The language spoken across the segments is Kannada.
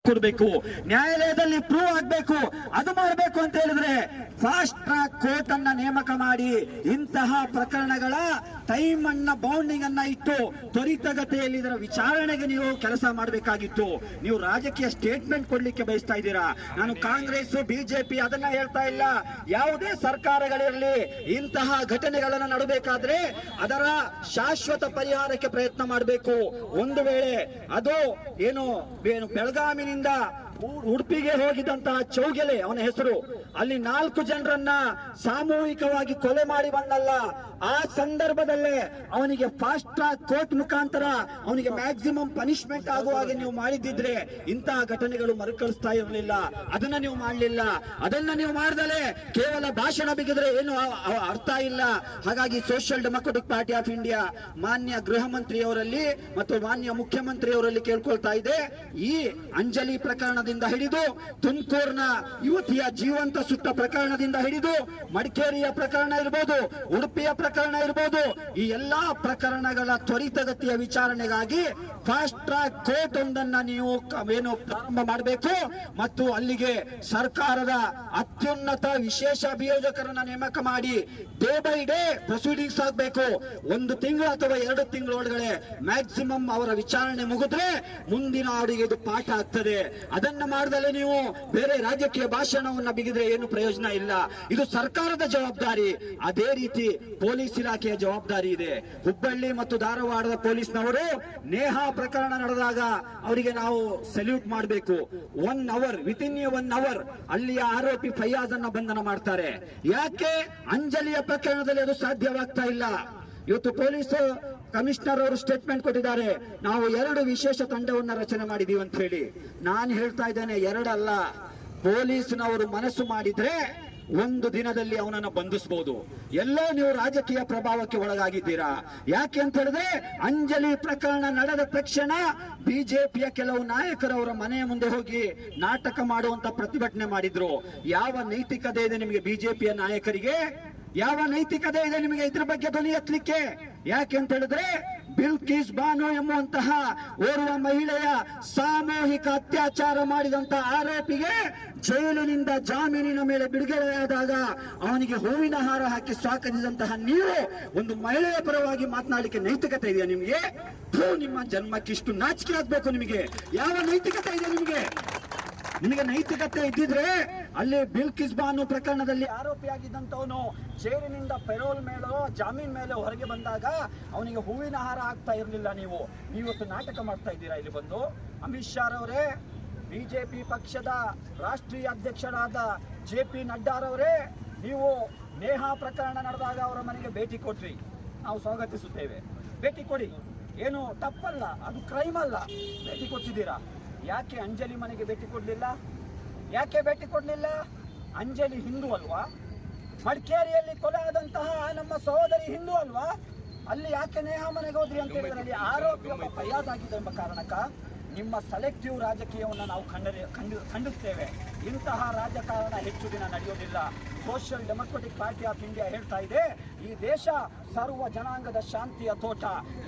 ಕೊಡಬೇಕು, ನ್ಯಾಯಾಲಯದಲ್ಲಿ ಪ್ರೂವ್ ಆಗಬೇಕು. ಅದು ಮಾಡಬೇಕು ಅಂತ ಹೇಳಿದ್ರೆ ಫಾಸ್ಟ್ ಟ್ರ್ಯಾಕ್ ಕೋರ್ಟ್ ಅನ್ನ ನೇಮಕ ಮಾಡಿ ಇಂತಹ ಪ್ರಕರಣಗಳ ಟೈಮ್ ಅನ್ನ ಬೌಂಡಿಂಗ್ ಅನ್ನ ಇಟ್ಟು ತ್ವರಿತಗತಿಯಲ್ಲಿ ಇದರ ವಿಚಾರಣೆಗೆ ನೀವು ಕೆಲಸ ಮಾಡಬೇಕಾಗಿತ್ತು. ನೀವು ರಾಜಕೀಯ ಸ್ಟೇಟ್ಮೆಂಟ್ ಕೊಡ್ಲಿಕ್ಕೆ ಬಯಸ್ತಾ ಇದ್ದೀರಾ. ನಾನು ಕಾಂಗ್ರೆಸ್ ಬಿಜೆಪಿ ಅದನ್ನ ಹೇಳ್ತಾ ಇಲ್ಲ. ಯಾವುದೇ ಸರ್ಕಾರಗಳಿರಲಿ ಇಂತಹ ಘಟನೆಗಳನ್ನ ನಡಬೇಕಾದ್ರೆ ಅದರ ಶಾಶ್ವತ ಪರಿಹಾರಕ್ಕೆ ಪ್ರಯತ್ನ ಮಾಡಬೇಕು. ಒಂದು ವೇಳೆ ಅದು ಏನು ಬೆಳಗಾವಿ ಉಡುಪಿಗೆ ಹೋಗಿದಂತಹ ಚೌಗೆಲೆ ಅವನ ಹೆಸರು, ಅಲ್ಲಿ 4 ಜನರನ್ನ ಸಾಮೂಹಿಕವಾಗಿ ಕೊಲೆ ಮಾಡಿ ಬಂದಲ್ಲ. ಆ ಸಂದರ್ಭದಲ್ಲೇ ಅವನಿಗೆ ಫಾಸ್ಟ್ ಟ್ರ್ಯಾಕ್ ಕೋರ್ಟ್ ಮುಖಾಂತರ ಅವನಿಗೆ ಮ್ಯಾಕ್ಸಿಮಮ್ ಪನಿಷ್ಮೆಂಟ್ ಆಗುವ ಹಾಗೆ ನೀವು ಮಾಡಿದ್ದಿದ್ರೆ ಇಂತಹ ಘಟನೆಗಳು ಮರುಕಳಿಸ್ತಾ ಇರಲಿಲ್ಲ. ಅದನ್ನ ನೀವು ಮಾಡಲಿಲ್ಲ. ಅದನ್ನ ನೀವು ಮಾಡ್ದಲೆ ಕೇವಲ ಭಾಷಣ ಬಿಗಿದ್ರೆ ಏನು ಅರ್ಥ ಇಲ್ಲ. ಹಾಗಾಗಿ social Democratic Party of India ಮಾನ್ಯ ಗೃಹ ಮಂತ್ರಿಯವರಲ್ಲಿ ಮತ್ತು ಮಾನ್ಯ ಮುಖ್ಯಮಂತ್ರಿಯವರಲ್ಲಿ ಕೇಳ್ಕೊಳ್ತಾ ಇದೆ, ಈ ಅಂಜಲಿ ಪ್ರಕರಣದಿಂದ ಹಿಡಿದು ತುಮಕೂರಿನ ಯುವತಿಯ ಜೀವಂತ ಸುಟ್ಟ ಪ್ರಕರಣದಿಂದ ಹಿಡಿದು ಮಡಿಕೇರಿಯ ಪ್ರಕರಣ ಇರಬಹುದು, ಉಡುಪಿಯ ಪ್ರಕರಣ ಇರಬಹುದು, ಈ ಎಲ್ಲಾ ಪ್ರಕರಣಗಳ ತ್ವರಿತಗತಿಯ ವಿಚಾರಣೆಗಾಗಿ ಫಾಸ್ಟ್ ಟ್ರ್ಯಾಕ್ ಕೋರ್ಟ್ ಒಂದನ್ನ ನೀವು ಪ್ರಾರಂಭ ಮಾಡಬೇಕು ಮತ್ತು ಅಲ್ಲಿಗೆ ಸರ್ಕಾರದ ಅತ್ಯುನ್ನತ ವಿಶೇಷ ಅಭಿಯೋಜಕರನ್ನ ನೇಮಕ ಮಾಡಿ ಡೇ ಬೈ ಡೇ ಪ್ರೊಸೀಡಿಂಗ್ಸ್ ಆಗಬೇಕು. 1 ತಿಂಗಳು ಅಥವಾ 2 ತಿಂಗಳ ಒಳಗಡೆ ಮ್ಯಾಕ್ಸಿಮಮ್ ಅವರ ವಿಚಾರಣೆ ಮುಗಿದ್ರೆ ಮುಂದಿನ ಅವರಿಗೆ ಇದು ಪಾಠ ಆಗ್ತದೆ. ಅದನ್ನ ಮಾಡದಲ್ಲೇ ನೀವು ಬೇರೆ ರಾಜಕೀಯ ಭಾಷಣವನ್ನ ಬಿಗಿದ್ರೆ ಏನು ಪ್ರಯೋಜನ ಇಲ್ಲ. ಇದು ಸರ್ಕಾರದ ಜವಾಬ್ದಾರಿ. ಅದೇ ರೀತಿ ಪೊಲೀಸ್ ಇಲಾಖೆಯ ಜವಾಬ್ದಾರಿ ಇದೆ. ಹುಬ್ಬಳ್ಳಿ ಮತ್ತು ಧಾರವಾಡದ ಪೊಲೀಸ್ನವರು ನೇಹಾ ಪ್ರಕರಣ ನಡೆದಾಗ ಅವರಿಗೆ ನಾವು ಸಲ್ಯೂಟ್ ಮಾಡಬೇಕು. 1 ಅವರ್ ವಿತಿನ್ 1 ಅವರ್ ಅಲ್ಲಿಯ ಆರೋಪಿ ಫಯಾಜ್ ಅನ್ನ ಬಂಧನ ಮಾಡ್ತಾರೆ. ಯಾಕೆ ಅಂಜಲಿಯ ಪ್ರಕರಣದಲ್ಲಿ ಅದು ಸಾಧ್ಯವಾಗ್ತಾ ಇಲ್ಲ? ಇವತ್ತು ಪೊಲೀಸ್ ಕಮಿಷನರ್ ಅವರು ಸ್ಟೇಟ್ಮೆಂಟ್ ಕೊಟ್ಟಿದ್ದಾರೆ, ನಾವು 2 ವಿಶೇಷ ತಂಡವನ್ನ ರಚನೆ ಮಾಡಿದೀವಿ ಅಂತ ಹೇಳಿ. ನಾನು ಹೇಳ್ತಾ ಇದ್ದೇನೆ, 2 ಅಲ್ಲ. ಪೊಲೀಸ್ನವರು ಮನಸ್ಸು ಮಾಡಿದ್ರೆ 1 ದಿನದಲ್ಲಿ ಅವನನ್ನ ಬಂಧಿಸಬಹುದು. ಎಲ್ಲೋ ನೀವು ರಾಜಕೀಯ ಪ್ರಭಾವಕ್ಕೆ ಒಳಗಾಗಿದ್ದೀರಾ. ಯಾಕೆ ಅಂತ ಹೇಳಿದ್ರೆ ಅಂಜಲಿ ಪ್ರಕರಣ ನಡೆದ ತಕ್ಷಣ ಬಿಜೆಪಿಯ ಕೆಲವು ನಾಯಕರವರ ಮನೆಯ ಮುಂದೆ ಹೋಗಿ ನಾಟಕ ಮಾಡುವಂತ ಪ್ರತಿಭಟನೆ ಮಾಡಿದ್ರು. ಯಾವ ನೈತಿಕತೆ ಇದೆ ನಿಮಗೆ? ಬಿಜೆಪಿಯ ನಾಯಕರಿಗೆ ಯಾವ ನೈತಿಕತೆ ಇದೆ ನಿಮಗೆ ಇದ್ರ ಬಗ್ಗೆ ಧ್ವನಿ ಎತ್ತಲಿಕ್ಕೆ? ಯಾಕೆ ಅಂತ ಹೇಳಿದ್ರೆ ಬಿಲ್ಕಿಸ್ ಬಾನು ಎಂಬುವಂತಹ ಓರ್ವ ಮಹಿಳೆಯ ಸಾಮೂಹಿಕ ಅತ್ಯಾಚಾರ ಮಾಡಿದಂತಹ ಆರೋಪಿಗೆ ಜೈಲಿನಿಂದ ಜಾಮೀನಿನ ಮೇಲೆ ಬಿಡುಗಡೆಯಾದಾಗ ಅವನಿಗೆ ಹೂವಿನ ಹಾರ ಹಾಕಿ ಸ್ವಾಗತಿಸಿದಂತಹ ನೀವು ಒಂದು ಮಹಿಳೆಯ ಪರವಾಗಿ ಮಾತನಾಡಲಿಕ್ಕೆ ನೈತಿಕತೆ ಇದೆಯಾ ನಿಮಗೆ? ನಿಮ್ಮ ಜನ್ಮಕ್ಕಿಷ್ಟು ನಾಚಿಕೆ ಆಗ್ಬೇಕು ನಿಮಗೆ. ಯಾವ ನೈತಿಕತೆ ಇದೆ ನಿಮಗೆ? ನಿಮಗೆ ನೈತಿಕತೆ ಇದ್ದಿದ್ರೆ ಅಲ್ಲಿ ಬಿಲ್ಕಿಸ್ ಬಾನು ಪ್ರಕರಣದಲ್ಲಿ ಆರೋಪಿಯಾಗಿದ್ದಂತವನು ಜೈಲಿನಿಂದ ಪೆರೋಲ್ ಮೇಲೋ ಜಾಮೀನ್ ಮೇಲೆ ಹೊರಗೆ ಬಂದಾಗ ಅವನಿಗೆ ಹೂವಿನ ಹಾರ ಆಗ್ತಾ ಇರಲಿಲ್ಲ. ನೀವು ಇವತ್ತು ನಾಟಕ ಮಾಡ್ತಾ ಇದ್ದೀರಾ ಇಲ್ಲಿ ಬಂದು. ಅಮಿತ್ ಶಾ ರವರೇ, ಬಿಜೆಪಿ ಪಕ್ಷದ ರಾಷ್ಟ್ರೀಯ ಅಧ್ಯಕ್ಷರಾದ JP ನಡ್ಡಾರವರೇ, ನೀವು ನೇಹಾ ಪ್ರಕರಣ ನಡೆದಾಗ ಅವರ ಮನೆಗೆ ಭೇಟಿ ಕೊಟ್ರಿ. ನಾವು ಸ್ವಾಗತಿಸುತ್ತೇವೆ. ಭೇಟಿ ಕೊಡಿ, ಏನು ತಪ್ಪಲ್ಲ, ಅದು ಕ್ರೈಮ್ ಅಲ್ಲ. ಭೇಟಿ ಕೊಟ್ಟಿದ್ದೀರಾ. ಯಾಕೆ ಅಂಜಲಿ ಮನೆಗೆ ಭೇಟಿ ಕೊಡಲಿಲ್ಲ? ಯಾಕೆ ಭೇಟಿ ಕೊಡಲಿಲ್ಲ? ಅಂಜಲಿ ಹಿಂದೂ ಅಲ್ವಾ? ಮಡಿಕೇರಿಯಲ್ಲಿ ಕೊಲೆ ಆದಂತಹ ನಮ್ಮ ಸಹೋದರಿ ಹಿಂದೂ ಅಲ್ವಾ? ಅಲ್ಲಿ ಯಾಕೆ ನೇಹಾ ಮನೆಗೆ ಹೋದ್ರಿ ಅಂತ ಹೇಳಿದ್ರೆ ಅಲ್ಲಿ ಆರೋಪಿ ಒಬ್ಬ ಫಯಾಜ್ ಆಗಿದೆ ಎಂಬ ಕಾರಣಕ್ಕ ನಿಮ್ಮ ಸೆಲೆಕ್ಟಿವ್ ರಾಜಕೀಯವನ್ನು ನಾವು ಖಂಡಿಸ್ತೇವೆ. ಇಂತಹ ರಾಜಕಾರಣ ಹೆಚ್ಚು ದಿನ ನಡೆಯೋದಿಲ್ಲ. Social Democratic Party of India ಹೇಳ್ತಾ ಇದೆ, ಈ ದೇಶ ಸರ್ವ ಜನಾಂಗದ ಶಾಂತಿಯ ತೋಟ.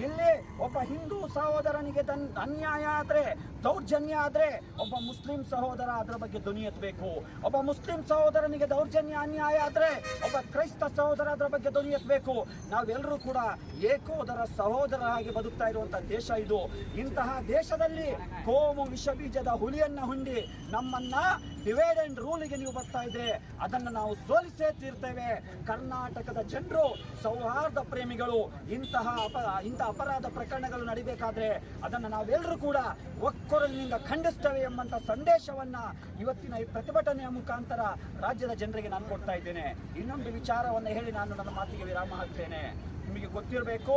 ಇಲ್ಲಿ ಒಬ್ಬ ಹಿಂದೂ ಸಹೋದರನಿಗೆ ಅನ್ಯಾಯ ಆದ್ರೆ, ದೌರ್ಜನ್ಯ ಆದ್ರೆ ಒಬ್ಬ ಮುಸ್ಲಿಂ ಸಹೋದರ ಅದರ ಬಗ್ಗೆ ಧ್ವನಿ ಎತ್ತಬೇಕು. ಒಬ್ಬ ಮುಸ್ಲಿಂ ಸಹೋದರನಿಗೆ ದೌರ್ಜನ್ಯ ಅನ್ಯಾಯ ಆದ್ರೆ ಒಬ್ಬ ಕ್ರೈಸ್ತ ಸಹೋದರ ಅದರ ಬಗ್ಗೆ ಧ್ವನಿ ಎತ್ತಬೇಕು. ನಾವೆಲ್ಲರೂ ಕೂಡ ಏಕೋದರ ಸಹೋದರರಾಗಿ ಬದುಕ್ತಾ ಇರುವಂತಹ ದೇಶ ಇದು. ಇಂತಹ ದೇಶದಲ್ಲಿ ಕೋಮು ವಿಷಬೀಜದ ಹುಲಿಯನ್ನ ಹುಂಡಿ ನಮ್ಮನ್ನ ಡಿವೈಡ್ ಅಂಡ್ ರೂಲ್ಗೆ ನೀವು ಬರ್ತಾ ಇದ್ರೆ ಅದನ್ನು ನಾವು ಸೋಲಿಸೇ ತೀರ್ತೇವೆ. ಕರ್ನಾಟಕದ ಜನರು ಸೌಹಾರ್ದ ಪ್ರೇಮಿಗಳು. ಇಂತಹ ಅಪರಾಧ ಪ್ರಕರಣಗಳು ನಡಿಬೇಕಾದ್ರೆ ಅದನ್ನು ನಾವೆಲ್ಲರೂ ಕೂಡ ಒಕ್ಕೊರಲಿನಿಂದ ಖಂಡಿಸ್ತೇವೆ ಎಂಬಂತ ಸಂದೇಶವನ್ನ ಇವತ್ತಿನ ಈ ಪ್ರತಿಭಟನೆಯ ಮುಖಾಂತರ ರಾಜ್ಯದ ಜನರಿಗೆ ನಾನು ಕೊಡ್ತಾ ಇದ್ದೇನೆ. ಇನ್ನೊಂದು ವಿಚಾರವನ್ನು ಹೇಳಿ ನಾನು ನನ್ನ ಮಾತಿಗೆ ವಿರಾಮ ಹಾಕ್ತೇನೆ. ನಿಮಗೆ ಗೊತ್ತಿರಬೇಕು,